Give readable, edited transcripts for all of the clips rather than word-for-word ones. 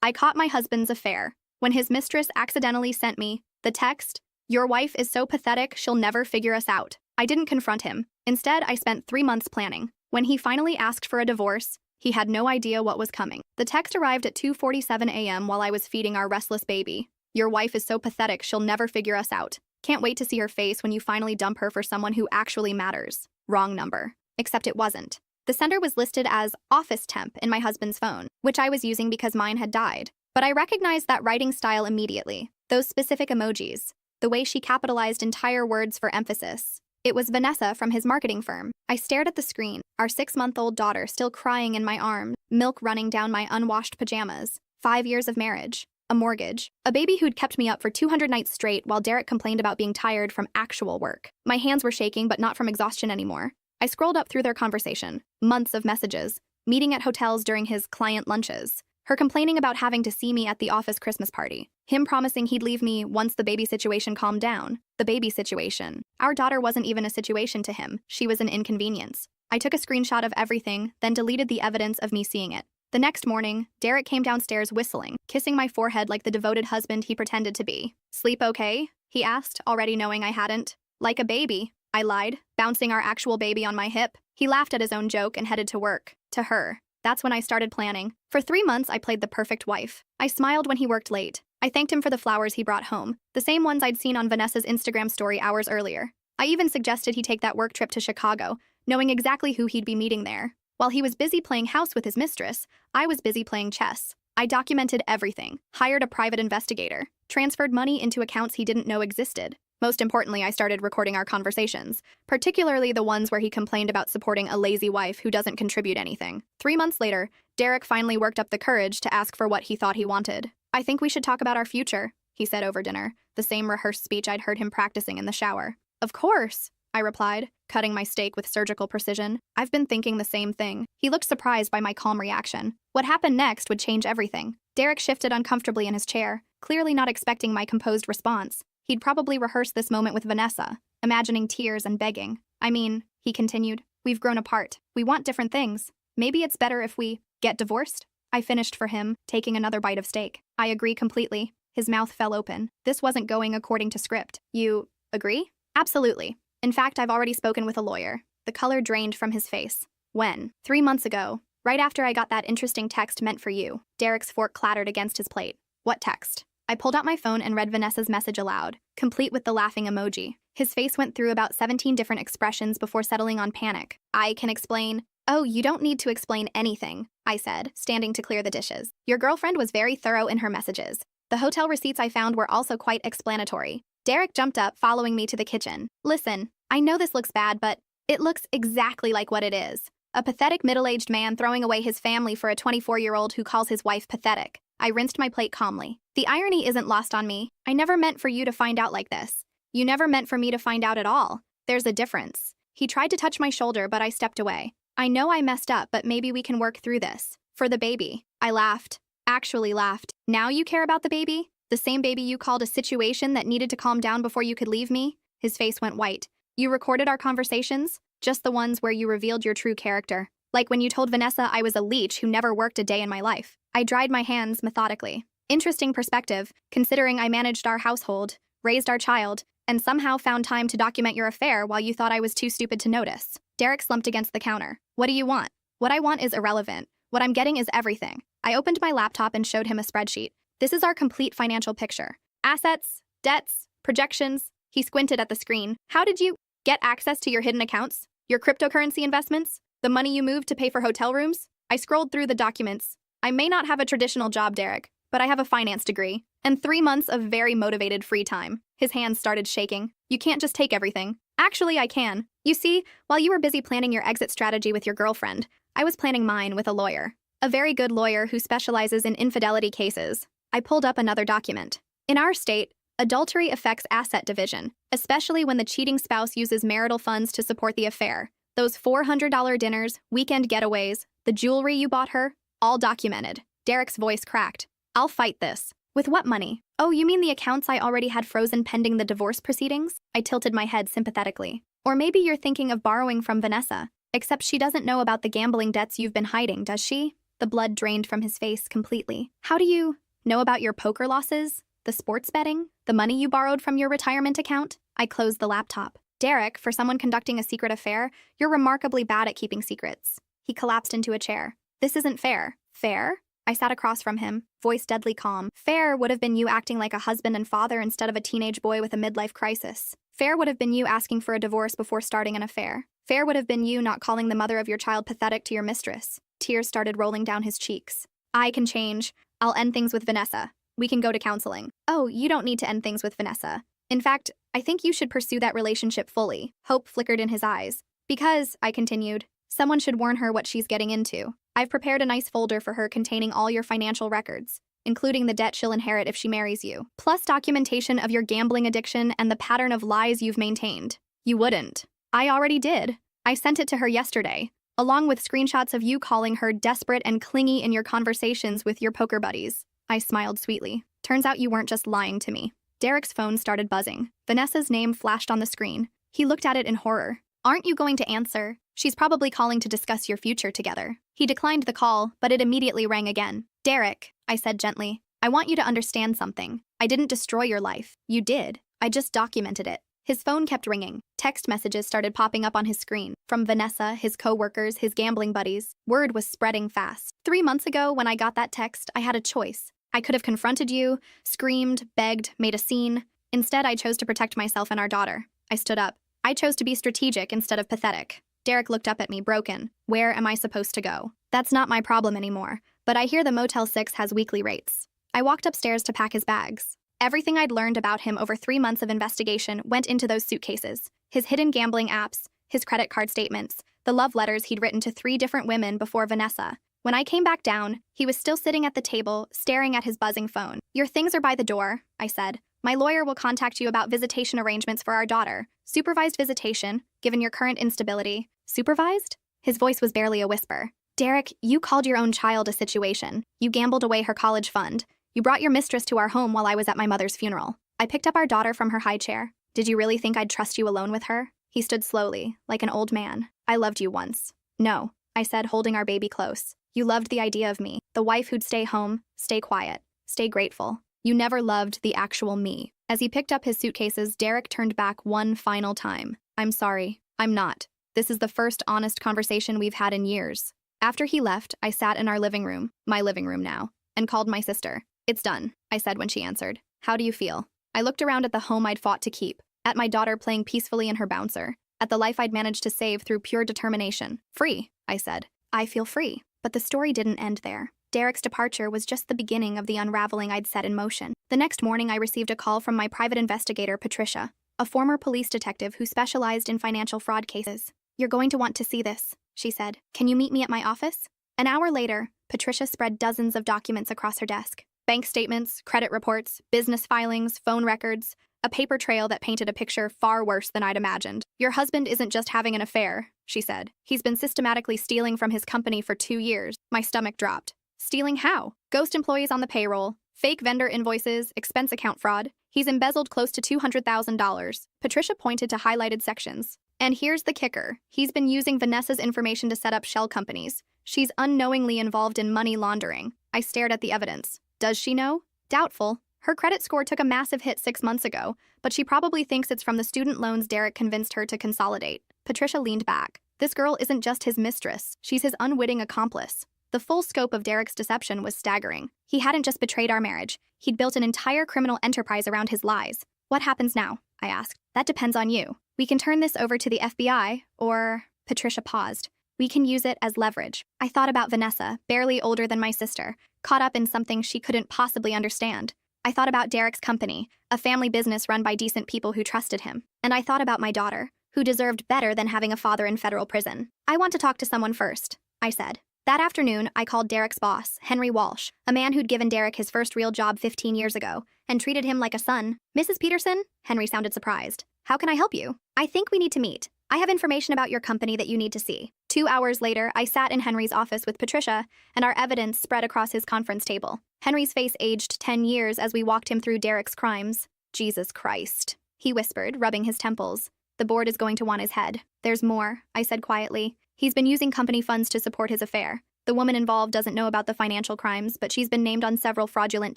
I caught my husband's affair when his mistress accidentally sent me the text, "Your wife is so pathetic, she'll never figure us out." I didn't confront him. Instead, I spent 3 months planning. When he finally asked for a divorce, he had no idea what was coming. The text arrived at 2:47 a.m. while I was feeding our restless baby. "Your wife is so pathetic, she'll never figure us out. Can't wait to see her face when you finally dump her for someone who actually matters." Wrong number. Except it wasn't. The sender was listed as office temp in my husband's phone, which I was using because mine had died. But I recognized that writing style immediately. Those specific emojis. The way she capitalized entire words for emphasis. It was Vanessa from his marketing firm. I stared at the screen, our 6-month-old daughter still crying in my arms, milk running down my unwashed pajamas, 5 years of marriage, a mortgage, a baby who'd kept me up for 200 nights straight while Derek complained about being tired from actual work. My hands were shaking, but not from exhaustion anymore. I scrolled up through their conversation, months of messages, meeting at hotels during his client lunches, her complaining about having to see me at the office Christmas party, him promising he'd leave me once the baby situation calmed down. The baby situation. Our daughter wasn't even a situation to him, she was an inconvenience. I took a screenshot of everything, then deleted the evidence of me seeing it. The next morning, Derek came downstairs whistling, kissing my forehead like the devoted husband he pretended to be. "Sleep okay?" he asked, already knowing I hadn't. "Like a baby," I lied, bouncing our actual baby on my hip. He laughed at his own joke and headed to work. To her. That's when I started planning. For 3 months, I played the perfect wife. I smiled when he worked late. I thanked him for the flowers he brought home, the same ones I'd seen on Vanessa's Instagram story hours earlier. I even suggested he take that work trip to Chicago, knowing exactly who he'd be meeting there. While he was busy playing house with his mistress, I was busy playing chess. I documented everything, hired a private investigator, transferred money into accounts he didn't know existed. Most importantly, I started recording our conversations, particularly the ones where he complained about supporting a lazy wife who doesn't contribute anything. 3 months later, Derek finally worked up the courage to ask for what he thought he wanted. "I think we should talk about our future," he said over dinner, the same rehearsed speech I'd heard him practicing in the shower. "Of course," I replied, cutting my steak with surgical precision. "I've been thinking the same thing." He looked surprised by my calm reaction. What happened next would change everything. Derek shifted uncomfortably in his chair, clearly not expecting my composed response. He'd probably rehearsed this moment with Vanessa, imagining tears and begging. "I mean," he continued, "we've grown apart. We want different things. Maybe it's better if we get divorced?" I finished for him, taking another bite of steak. "I agree completely." His mouth fell open. This wasn't going according to script. "You agree?" "Absolutely. In fact, I've already spoken with a lawyer." The color drained from his face. "When?" 3 months ago. Right after I got that interesting text meant for you." Derek's fork clattered against his plate. "What text?" I pulled out my phone and read Vanessa's message aloud, complete with the laughing emoji. His face went through about 17 different expressions before settling on panic. "I can explain." "Oh, you don't need to explain anything," I said, standing to clear the dishes. "Your girlfriend was very thorough in her messages. The hotel receipts I found were also quite explanatory." Derek jumped up, following me to the kitchen. "Listen, I know this looks bad, but it looks exactly like what it is. A pathetic middle-aged man throwing away his family for a 24-year-old who calls his wife pathetic." I rinsed my plate calmly. "The irony isn't lost on me. I never meant for you to find out like this. You never meant for me to find out at all. There's a difference." He tried to touch my shoulder, but I stepped away. "I know I messed up, but maybe we can work through this. For the baby." I laughed. Actually laughed. "Now you care about the baby? The same baby you called a situation that needed to calm down before you could leave me?" His face went white. "You recorded our conversations? Just the ones where you revealed your true character. Like when you told Vanessa I was a leech who never worked a day in my life." I dried my hands methodically. Interesting perspective, considering I managed our household, raised our child, and somehow found time to document your affair while you thought I was too stupid to notice. Derek slumped against the counter. "What do you want?" "What I want is irrelevant. What I'm getting is everything." I opened my laptop and showed him a spreadsheet. "This is our complete financial picture. Assets, debts, projections." He squinted at the screen. "How did you get access to your hidden accounts? Your cryptocurrency investments? The money you moved to pay for hotel rooms?" I scrolled through the documents. "I may not have a traditional job, Derek, but I have a finance degree, and 3 months of very motivated free time." His hands started shaking. "You can't just take everything." "Actually, I can. You see, while you were busy planning your exit strategy with your girlfriend, I was planning mine with a lawyer. A very good lawyer who specializes in infidelity cases." I pulled up another document. "In our state, adultery affects asset division, especially when the cheating spouse uses marital funds to support the affair. Those $400 dinners, weekend getaways, the jewelry you bought her, all documented." Derek's voice cracked. "I'll fight this." "With what money?" "Oh, you mean the accounts I already had frozen pending the divorce proceedings?" I tilted my head sympathetically. "Or maybe you're thinking of borrowing from Vanessa, except she doesn't know about the gambling debts you've been hiding, does she?" The blood drained from his face completely. How do you know about your poker losses? The sports betting? The money you borrowed from your retirement account? I closed the laptop. Derek, for someone conducting a secret affair, you're remarkably bad at keeping secrets. He collapsed into a chair. This isn't fair. Fair? I sat across from him, voice deadly calm. Fair would have been you acting like a husband and father instead of a teenage boy with a midlife crisis. Fair would have been you asking for a divorce before starting an affair. Fair would have been you not calling the mother of your child pathetic to your mistress. Tears started rolling down his cheeks. I can change. I'll end things with Vanessa. We can go to counseling. Oh, you don't need to end things with Vanessa. In fact, I think you should pursue that relationship fully. Hope flickered in his eyes. Because, I continued, someone should warn her what she's getting into. I've prepared a nice folder for her containing all your financial records, including the debt she'll inherit if she marries you, plus documentation of your gambling addiction and the pattern of lies you've maintained. You wouldn't. I already did. I sent it to her yesterday, along with screenshots of you calling her desperate and clingy in your conversations with your poker buddies. I smiled sweetly. Turns out you weren't just lying to me. Derek's phone started buzzing. Vanessa's name flashed on the screen. He looked at it in horror. Aren't you going to answer? She's probably calling to discuss your future together. He declined the call, but it immediately rang again. Derek, I said gently, I want you to understand something. I didn't destroy your life. You did. I just documented it. His phone kept ringing. Text messages started popping up on his screen. From Vanessa, his co-workers, his gambling buddies. Word was spreading fast. 3 months ago, when I got that text, I had a choice. I could have confronted you, screamed, begged, made a scene. Instead, I chose to protect myself and our daughter. I stood up. I chose to be strategic instead of pathetic. Derek looked up at me, broken. Where am I supposed to go? That's not my problem anymore, but I hear the Motel 6 has weekly rates. I walked upstairs to pack his bags. Everything I'd learned about him over 3 months of investigation went into those suitcases. His hidden gambling apps, his credit card statements, the love letters he'd written to 3 different women before Vanessa. When I came back down, he was still sitting at the table, staring at his buzzing phone. Your things are by the door, I said. My lawyer will contact you about visitation arrangements for our daughter. Supervised visitation, given your current instability. Supervised? His voice was barely a whisper. Derek, you called your own child a situation. You gambled away her college fund. You brought your mistress to our home while I was at my mother's funeral. I picked up our daughter from her high chair. Did you really think I'd trust you alone with her? He stood slowly, like an old man. I loved you once. No, I said, holding our baby close. You loved the idea of me, the wife who'd stay home, stay quiet, stay grateful. You never loved the actual me. As he picked up his suitcases, Derek turned back one final time. I'm sorry. I'm not. This is the first honest conversation we've had in years. After he left, I sat in our living room, my living room now, and called my sister. It's done, I said when she answered. How do you feel? I looked around at the home I'd fought to keep, at my daughter playing peacefully in her bouncer, at the life I'd managed to save through pure determination. Free, I said. I feel free. But the story didn't end there. Derek's departure was just the beginning of the unraveling I'd set in motion. The next morning, I received a call from my private investigator, Patricia, a former police detective who specialized in financial fraud cases. You're going to want to see this, she said. Can you meet me at my office? An hour later, Patricia spread dozens of documents across her desk. Bank statements, credit reports, business filings, phone records, a paper trail that painted a picture far worse than I'd imagined. Your husband isn't just having an affair, she said. He's been systematically stealing from his company for 2 years. My stomach dropped. Stealing how? Ghost employees on the payroll, fake vendor invoices, expense account fraud. He's embezzled close to $200,000. Patricia pointed to highlighted sections. And here's the kicker. He's been using Vanessa's information to set up shell companies. She's unknowingly involved in money laundering. I stared at the evidence. Does she know? Doubtful. Her credit score took a massive hit 6 months ago, but she probably thinks it's from the student loans Derek convinced her to consolidate. Patricia leaned back. This girl isn't just his mistress. She's his unwitting accomplice. The full scope of Derek's deception was staggering. He hadn't just betrayed our marriage. He'd built an entire criminal enterprise around his lies. What happens now? I asked. That depends on you. We can turn this over to the FBI, or... Patricia paused. We can use it as leverage. I thought about Vanessa, barely older than my sister, caught up in something she couldn't possibly understand. I thought about Derek's company, a family business run by decent people who trusted him. And I thought about my daughter, who deserved better than having a father in federal prison. I want to talk to someone first, I said. That afternoon, I called Derek's boss, Henry Walsh, a man who'd given Derek his first real job 15 years ago, and treated him like a son. Mrs. Peterson? Henry sounded surprised. How can I help you? I think we need to meet. I have information about your company that you need to see. 2 hours later, I sat in Henry's office with Patricia, and our evidence spread across his conference table. Henry's face aged 10 years as we walked him through Derek's crimes. Jesus Christ, he whispered, rubbing his temples. The board is going to want his head. There's more, I said quietly. He's been using company funds to support his affair. The woman involved doesn't know about the financial crimes, but she's been named on several fraudulent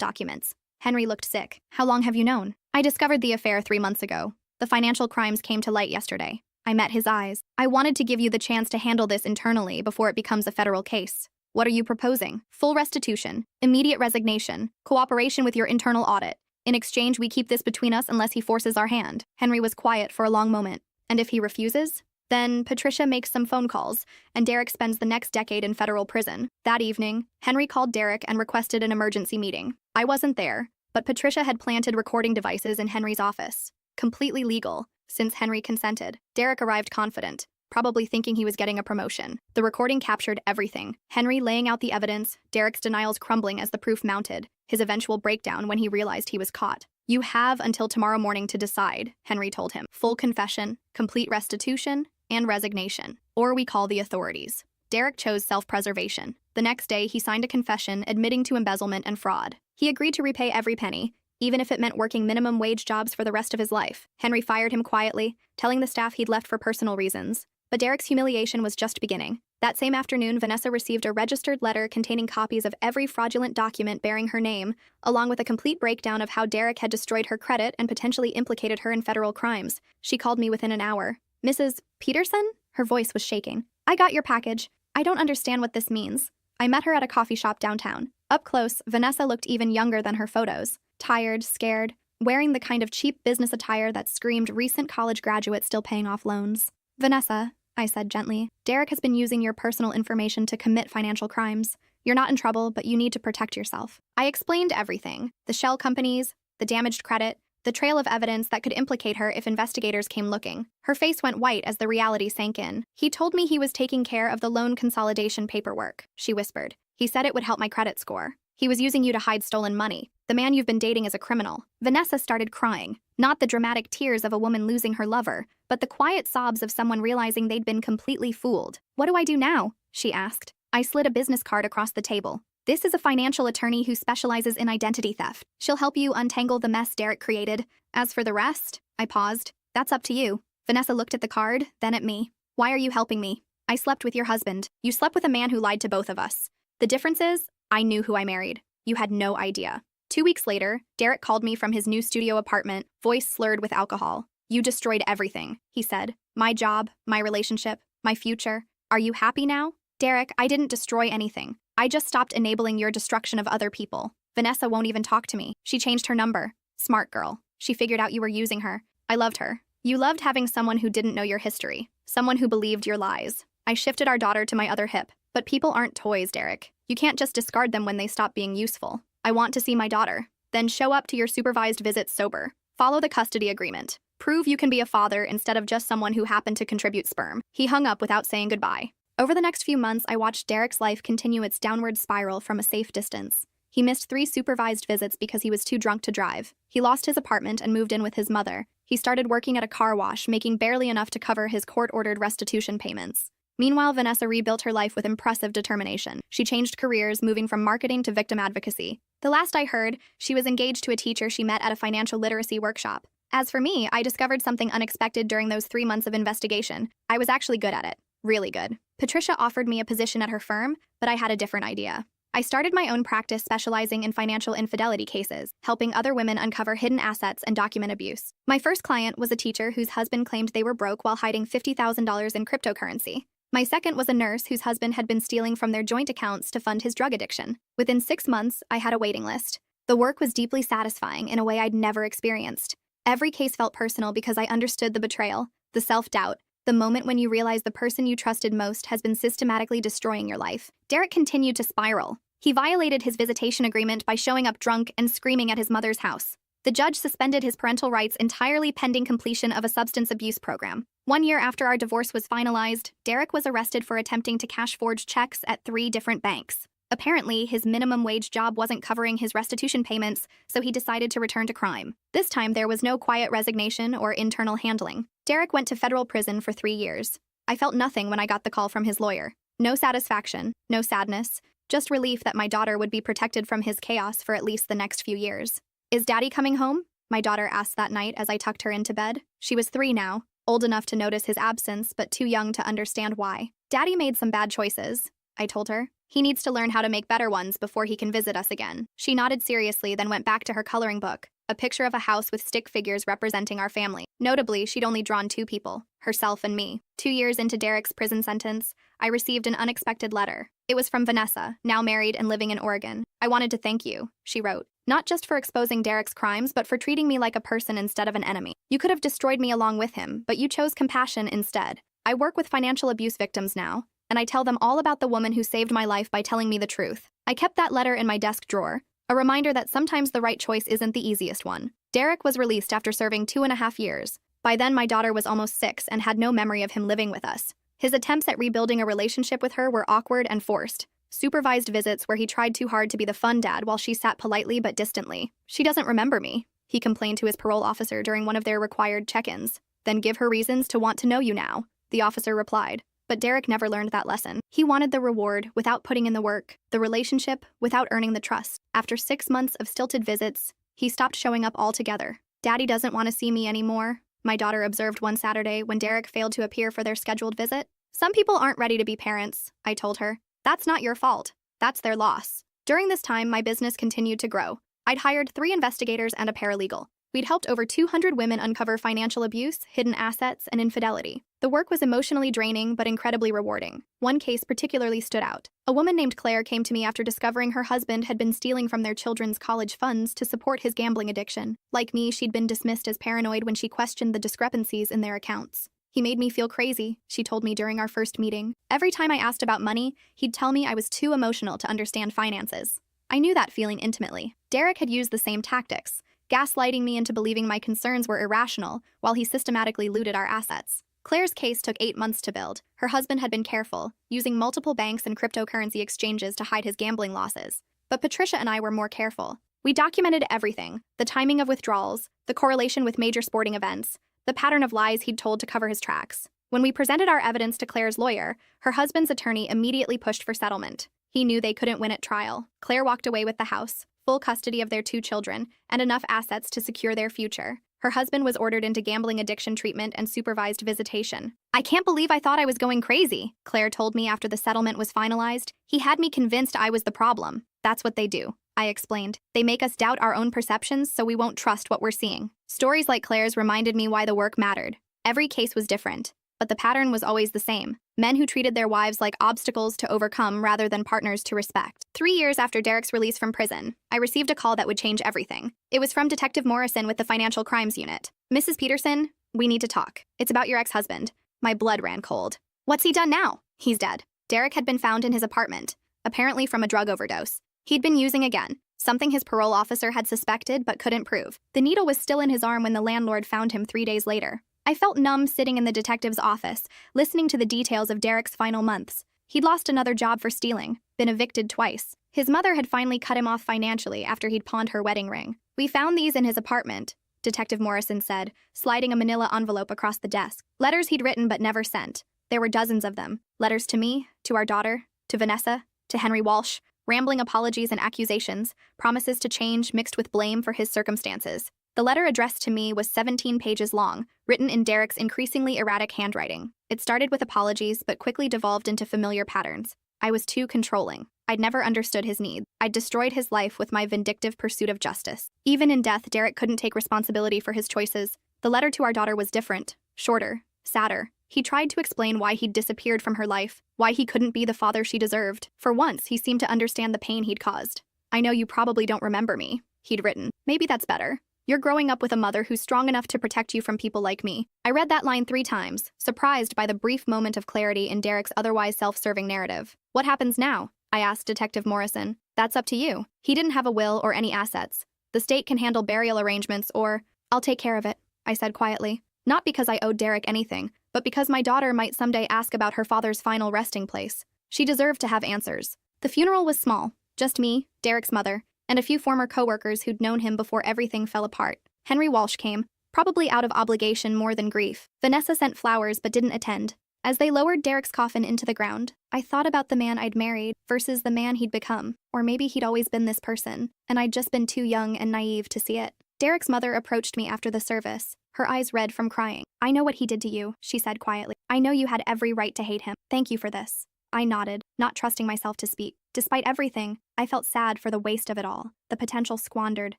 documents. Henry looked sick. How long have you known? I discovered the affair 3 months ago. The financial crimes came to light yesterday. I met his eyes. I wanted to give you the chance to handle this internally before it becomes a federal case. What are you proposing? Full restitution, immediate resignation, cooperation with your internal audit. In exchange, we keep this between us unless he forces our hand. Henry was quiet for a long moment. And if he refuses? Then Patricia makes some phone calls, and Derek spends the next decade in federal prison. That evening, Henry called Derek and requested an emergency meeting. I wasn't there, but Patricia had planted recording devices in Henry's office. Completely legal, since Henry consented. Derek arrived confident, probably thinking he was getting a promotion. The recording captured everything. Henry laying out the evidence, Derek's denials crumbling as the proof mounted, his eventual breakdown when he realized he was caught. You have until tomorrow morning to decide, Henry told him. Full confession, complete restitution, and resignation. Or we call the authorities. Derek chose self-preservation. The next day, he signed a confession admitting to embezzlement and fraud. He agreed to repay every penny, even if it meant working minimum wage jobs for the rest of his life. Henry fired him quietly, telling the staff he'd left for personal reasons. But Derek's humiliation was just beginning. That same afternoon, Vanessa received a registered letter containing copies of every fraudulent document bearing her name, along with a complete breakdown of how Derek had destroyed her credit and potentially implicated her in federal crimes. She called me within an hour. Mrs. Peterson? Her voice was shaking. I got your package. I don't understand what this means. I met her at a coffee shop downtown. Up close, Vanessa looked even younger than her photos. Tired, scared, wearing the kind of cheap business attire that screamed recent college graduate still paying off loans. Vanessa, I said gently, Derek has been using your personal information to commit financial crimes. You're not in trouble, but you need to protect yourself. I explained everything. The shell companies, the damaged credit, the trail of evidence that could implicate her if investigators came looking. Her face went white as the reality sank in. He told me he was taking care of the loan consolidation paperwork, she whispered. He said it would help my credit score. He was using you to hide stolen money. The man you've been dating is a criminal. Vanessa started crying. Not the dramatic tears of a woman losing her lover, but the quiet sobs of someone realizing they'd been completely fooled. What do I do now? She asked. I slid a business card across the table. This is a financial attorney who specializes in identity theft. She'll help you untangle the mess Derek created. As for the rest, I paused. That's up to you. Vanessa looked at the card, then at me. Why are you helping me? I slept with your husband. You slept with a man who lied to both of us. The difference is, I knew who I married. You had no idea. 2 weeks later, Derek called me from his new studio apartment, voice slurred with alcohol. You destroyed everything, he said. My job, my relationship, my future. Are you happy now? Derek, I didn't destroy anything. I just stopped enabling your destruction of other people. Vanessa won't even talk to me. She changed her number. Smart girl. She figured out you were using her. I loved her. You loved having someone who didn't know your history. Someone who believed your lies. I shifted our daughter to my other hip. But people aren't toys, Derek. You can't just discard them when they stop being useful. I want to see my daughter. Then show up to your supervised visits sober. Follow the custody agreement. Prove you can be a father instead of just someone who happened to contribute sperm. He hung up without saying goodbye. Over the next few months, I watched Derek's life continue its downward spiral from a safe distance. He missed 3 supervised visits because he was too drunk to drive. He lost his apartment and moved in with his mother. He started working at a car wash, making barely enough to cover his court-ordered restitution payments. Meanwhile, Vanessa rebuilt her life with impressive determination. She changed careers, moving from marketing to victim advocacy. The last I heard, she was engaged to a teacher she met at a financial literacy workshop. As for me, I discovered something unexpected during those 3 months of investigation. I was actually good at it. Really good. Patricia offered me a position at her firm, but I had a different idea. I started my own practice specializing in financial infidelity cases, helping other women uncover hidden assets and document abuse. My first client was a teacher whose husband claimed they were broke while hiding $50,000 in cryptocurrency. My second was a nurse whose husband had been stealing from their joint accounts to fund his drug addiction. Within 6 months, I had a waiting list. The work was deeply satisfying in a way I'd never experienced. Every case felt personal because I understood the betrayal, the self-doubt, the moment when you realize the person you trusted most has been systematically destroying your life. Derek continued to spiral. He violated his visitation agreement by showing up drunk and screaming at his mother's house. The judge suspended his parental rights entirely pending completion of a substance abuse program. 1 year after our divorce was finalized, Derek was arrested for attempting to cash forged checks at 3 different banks. Apparently, his minimum wage job wasn't covering his restitution payments, so he decided to return to crime. This time, there was no quiet resignation or internal handling. Derek went to federal prison for 3 years. I felt nothing when I got the call from his lawyer. No satisfaction, no sadness, just relief that my daughter would be protected from his chaos for at least the next few years. Is Daddy coming home? My daughter asked that night as I tucked her into bed. She was 3 now, old enough to notice his absence, but too young to understand why. Daddy made some bad choices, I told her. He needs to learn how to make better ones before he can visit us again. She nodded seriously, then went back to her coloring book, a picture of a house with stick figures representing our family. Notably, she'd only drawn 2 people, herself and me. 2 years into Derek's prison sentence, I received an unexpected letter. It was from Vanessa, now married and living in Oregon. "I wanted to thank you," she wrote. "Not just for exposing Derek's crimes, but for treating me like a person instead of an enemy. You could have destroyed me along with him, but you chose compassion instead. I work with financial abuse victims now, and I tell them all about the woman who saved my life by telling me the truth." I kept that letter in my desk drawer, a reminder that sometimes the right choice isn't the easiest one. Derek was released after serving 2.5 years. By then, my daughter was almost 6 and had no memory of him living with us. His attempts at rebuilding a relationship with her were awkward and forced. Supervised visits where he tried too hard to be the fun dad while she sat politely but distantly. "She doesn't remember me," he complained to his parole officer during one of their required check-ins. "Then give her reasons to want to know you now," the officer replied. But Derek never learned that lesson. He wanted the reward without putting in the work, the relationship without earning the trust. After 6 months of stilted visits, he stopped showing up altogether. "Daddy doesn't want to see me anymore," my daughter observed one Saturday when Derek failed to appear for their scheduled visit. "Some people aren't ready to be parents," I told her. "That's not your fault. That's their loss." During this time, my business continued to grow. I'd hired 3 investigators and a paralegal. We'd helped over 200 women uncover financial abuse, hidden assets, and infidelity. The work was emotionally draining but incredibly rewarding. One case particularly stood out. A woman named Claire came to me after discovering her husband had been stealing from their children's college funds to support his gambling addiction. Like me, she'd been dismissed as paranoid when she questioned the discrepancies in their accounts. "He made me feel crazy," she told me during our first meeting. "Every time I asked about money, he'd tell me I was too emotional to understand finances." I knew that feeling intimately. Derek had used the same tactics, gaslighting me into believing my concerns were irrational while he systematically looted our assets. Claire's case took 8 months to build. Her husband had been careful, using multiple banks and cryptocurrency exchanges to hide his gambling losses. But Patricia and I were more careful. We documented everything: the timing of withdrawals, the correlation with major sporting events, the pattern of lies he'd told to cover his tracks. When we presented our evidence to Claire's lawyer, her husband's attorney immediately pushed for settlement. He knew they couldn't win at trial. Claire walked away with the house, full custody of their 2 children, and enough assets to secure their future. Her husband was ordered into gambling addiction treatment and supervised visitation. "I can't believe I thought I was going crazy," Claire told me after the settlement was finalized. "He had me convinced I was the problem." "That's what they do," I explained. "They make us doubt our own perceptions so we won't trust what we're seeing." Stories like Claire's reminded me why the work mattered. Every case was different, but the pattern was always the same: men who treated their wives like obstacles to overcome rather than partners to respect. 3 years after Derek's release from prison, I received a call that would change everything. It was from Detective Morrison with the Financial Crimes Unit. "Mrs. Peterson, we need to talk. It's about your ex-husband." My blood ran cold. "What's he done now?" "He's dead." Derek had been found in his apartment, apparently from a drug overdose. He'd been using again, something his parole officer had suspected but couldn't prove. The needle was still in his arm when the landlord found him 3 days later. I felt numb sitting in the detective's office, listening to the details of Derek's final months. He'd lost another job for stealing, been evicted twice. His mother had finally cut him off financially after he'd pawned her wedding ring. "We found these in his apartment," Detective Morrison said, sliding a manila envelope across the desk. "Letters he'd written but never sent. There were dozens of them. Letters to me, to our daughter, to Vanessa, to Henry Walsh, rambling apologies and accusations, promises to change mixed with blame for his circumstances. The letter addressed to me was 17 pages long, written in Derek's increasingly erratic handwriting. It started with apologies, but quickly devolved into familiar patterns. I was too controlling. I'd never understood his needs. I'd destroyed his life with my vindictive pursuit of justice. Even in death, Derek couldn't take responsibility for his choices. The letter to our daughter was different, shorter, sadder. He tried to explain why he'd disappeared from her life, why he couldn't be the father she deserved. For once, he seemed to understand the pain he'd caused. "I know you probably don't remember me," he'd written. "Maybe that's better. You're growing up with a mother who's strong enough to protect you from people like me." I read that line 3 times, surprised by the brief moment of clarity in Derek's otherwise self-serving narrative. "What happens now?" I asked Detective Morrison. "That's up to you. He didn't have a will or any assets. The state can handle burial arrangements or—" "I'll take care of it," I said quietly. Not because I owed Derek anything, but because my daughter might someday ask about her father's final resting place. She deserved to have answers. The funeral was small, just me, Derek's mother, and a few former coworkers who'd known him before everything fell apart. Henry Walsh came, probably out of obligation more than grief. Vanessa sent flowers but didn't attend. As they lowered Derek's coffin into the ground, I thought about the man I'd married versus the man he'd become. Or maybe he'd always been this person, and I'd just been too young and naive to see it. Derek's mother approached me after the service, her eyes red from crying. "I know what he did to you," she said quietly. "I know you had every right to hate him. Thank you for this." I nodded, not trusting myself to speak. Despite everything, I felt sad for the waste of it all, the potential squandered,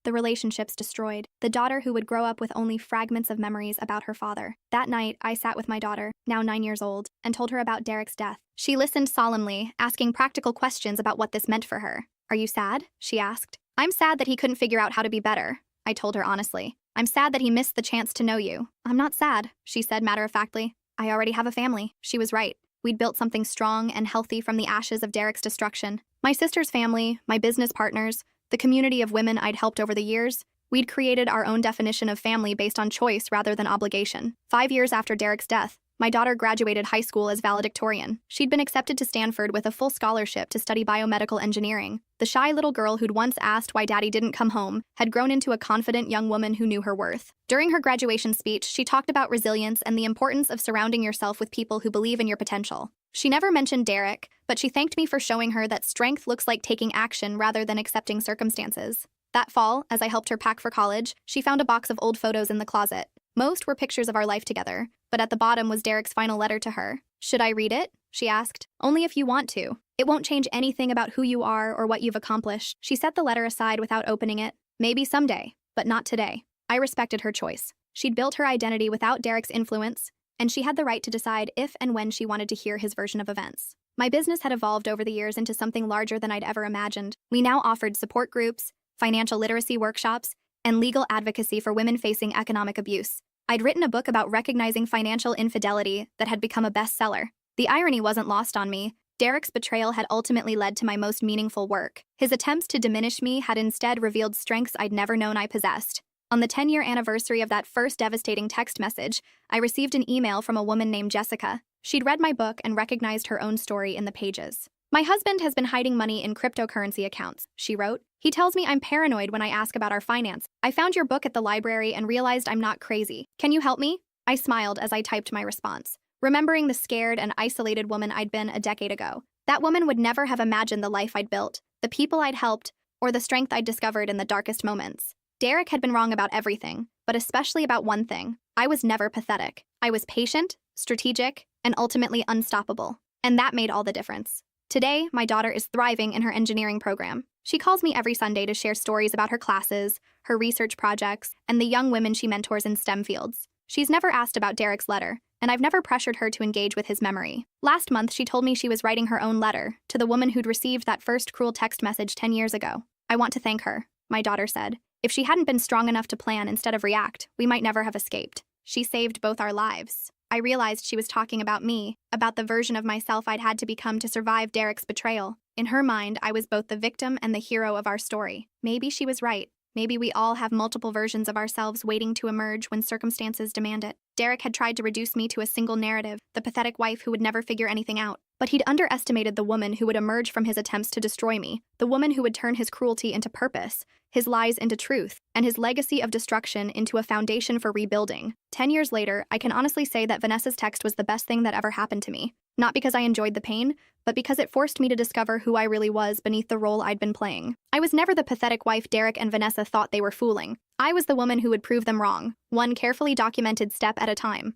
the relationships destroyed, the daughter who would grow up with only fragments of memories about her father. That night, I sat with my daughter, now 9 years old, and told her about Derek's death. She listened solemnly, asking practical questions about what this meant for her. "Are you sad?" she asked. "I'm sad that he couldn't figure out how to be better," I told her honestly. "I'm sad that he missed the chance to know you." "I'm not sad," she said matter-of-factly. "I already have a family." She was right. We'd built something strong and healthy from the ashes of Derek's destruction. My sister's family, my business partners, the community of women I'd helped over the years, we'd created our own definition of family based on choice rather than obligation. 5 years after Derek's death, my daughter graduated high school as valedictorian. She'd been accepted to Stanford with a full scholarship to study biomedical engineering. The shy little girl who'd once asked why daddy didn't come home had grown into a confident young woman who knew her worth. During her graduation speech, she talked about resilience and the importance of surrounding yourself with people who believe in your potential. She never mentioned Derek, but she thanked me for showing her that strength looks like taking action rather than accepting circumstances. That fall, as I helped her pack for college, she found a box of old photos in the closet. Most were pictures of our life together, but at the bottom was Derek's final letter to her. "Should I read it?" she asked. "Only if you want to. It won't change anything about who you are or what you've accomplished." She set the letter aside without opening it. "Maybe someday, but not today." I respected her choice. She'd built her identity without Derek's influence, and she had the right to decide if and when she wanted to hear his version of events. My business had evolved over the years into something larger than I'd ever imagined. We now offered support groups, financial literacy workshops, and legal advocacy for women facing economic abuse. I'd written a book about recognizing financial infidelity that had become a bestseller. The irony wasn't lost on me. Derek's betrayal had ultimately led to my most meaningful work. His attempts to diminish me had instead revealed strengths I'd never known I possessed. On the 10-year anniversary of that first devastating text message, I received an email from a woman named Jessica. She'd read my book and recognized her own story in the pages. "My husband has been hiding money in cryptocurrency accounts," she wrote. "He tells me I'm paranoid when I ask about our finance. I found your book at the library and realized I'm not crazy. Can you help me?" I smiled as I typed my response, remembering the scared and isolated woman I'd been a decade ago. That woman would never have imagined the life I'd built, the people I'd helped, or the strength I'd discovered in the darkest moments. Derek had been wrong about everything, but especially about one thing. I was never pathetic. I was patient, strategic, and ultimately unstoppable. And that made all the difference. Today, my daughter is thriving in her engineering program. She calls me every Sunday to share stories about her classes, her research projects, and the young women she mentors in STEM fields. She's never asked about Derek's letter, and I've never pressured her to engage with his memory. Last month, she told me she was writing her own letter to the woman who'd received that first cruel text message 10 years ago. "I want to thank her," my daughter said. "If she hadn't been strong enough to plan instead of react, we might never have escaped. She saved both our lives." I realized she was talking about me, about the version of myself I'd had to become to survive Derek's betrayal. In her mind, I was both the victim and the hero of our story. Maybe she was right. Maybe we all have multiple versions of ourselves waiting to emerge when circumstances demand it. Derek had tried to reduce me to a single narrative, the pathetic wife who would never figure anything out. But he'd underestimated the woman who would emerge from his attempts to destroy me, the woman who would turn his cruelty into purpose, his lies into truth, and his legacy of destruction into a foundation for rebuilding. 10 years later, I can honestly say that Vanessa's text was the best thing that ever happened to me. Not because I enjoyed the pain, but because it forced me to discover who I really was beneath the role I'd been playing. I was never the pathetic wife Derek and Vanessa thought they were fooling. I was the woman who would prove them wrong, one carefully documented step at a time.